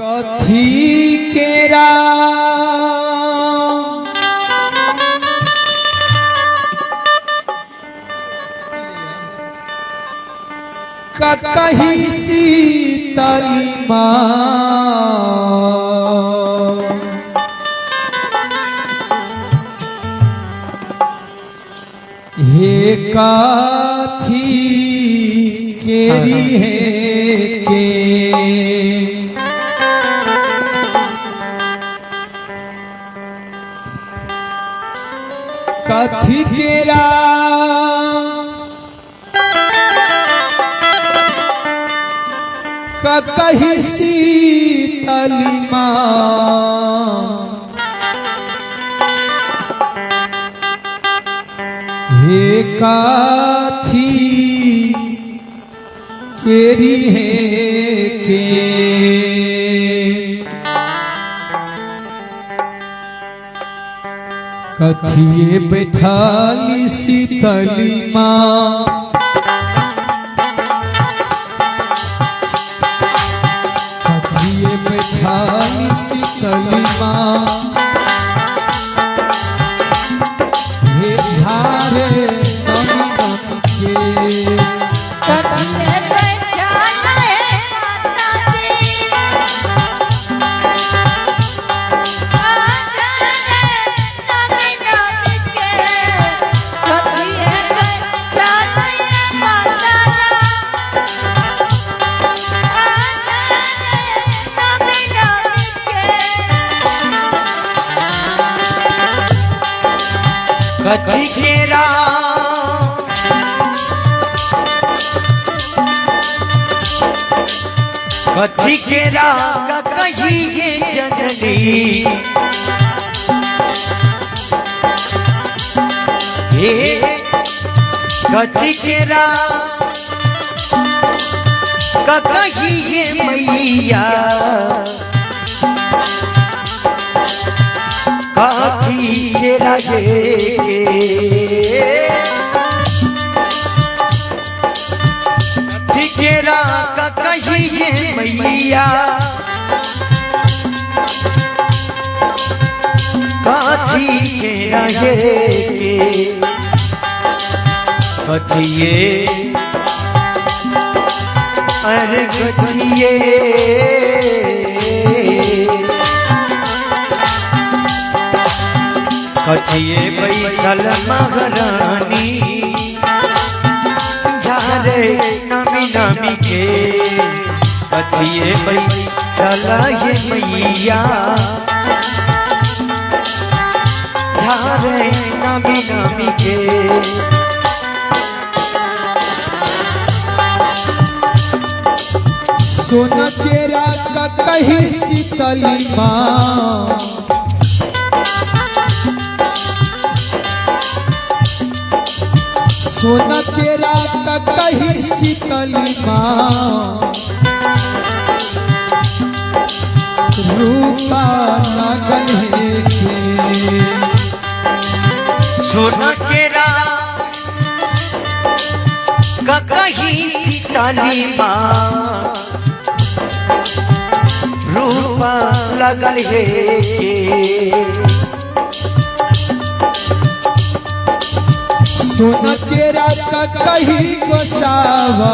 कथी केरा कही शीतली हे कथी केरी है के कथी केरा कही शीतली हे कथी केरी है के कथिए बैठाली शीतली कथिए बैठाली शीतली हे झारे नमी नमी के कथी केरा कथी केरा कही ये जननी हे कथी केरा कही ये मैया कथी केरा ये कथी केरा कही ये मैया कथी केरा ये कथिए अरे कथिए कथिए बैसल महारानी झारे नमी नमी के कथिए बैसल ये मैया झारे नमी नमी के सोना केरा कही शीतली सोना केरा कही शीतली रूपा लगल है के सोना केरा कही शीतली रूपा लगल है सोना केरा कही गोसावा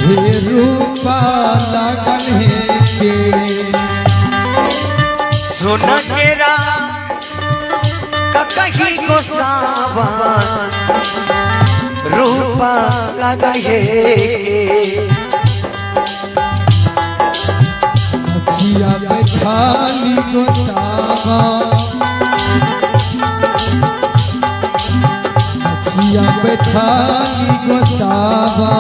हे रूपा लगल है के सोना केरा कही गोसावा रूपा लगल है कथिया बैठाली गोसावा कथिया बैठाली गोसावा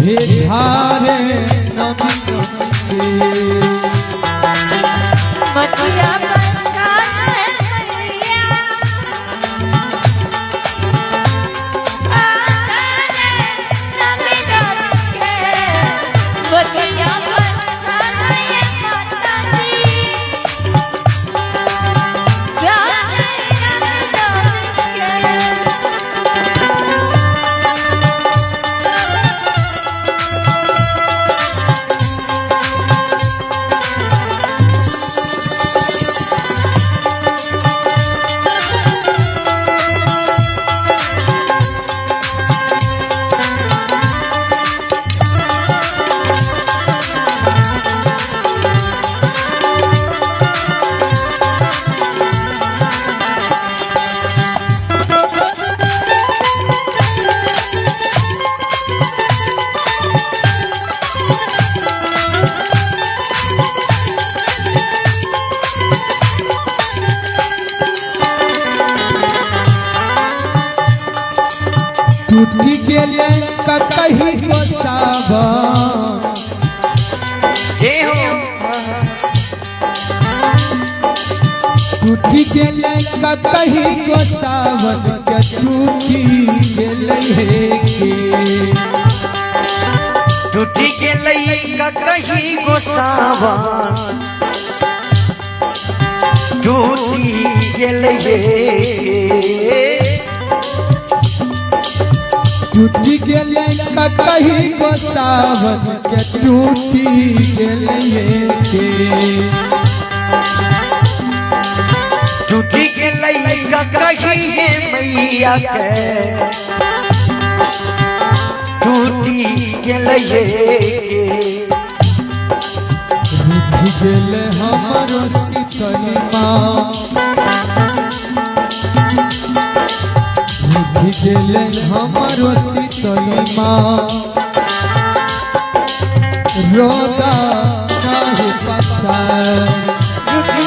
हे झारे नमी नमी टूटी गेले कतही गोसावन जय हो टूटी गेले कतही गोसावन के टूटी गेले के टूटी गेलै कहीं गोसावन टूटी गेलै टूटी गेले कतही गोसावन के टूटी गेले के टूटी गेलै कहीं हे मैया के टूटी गेलै रूठ गेले हमारो शीतली माँ रूठ गेले हमारो शीतली माँ रोदा नहीं पसार टूटी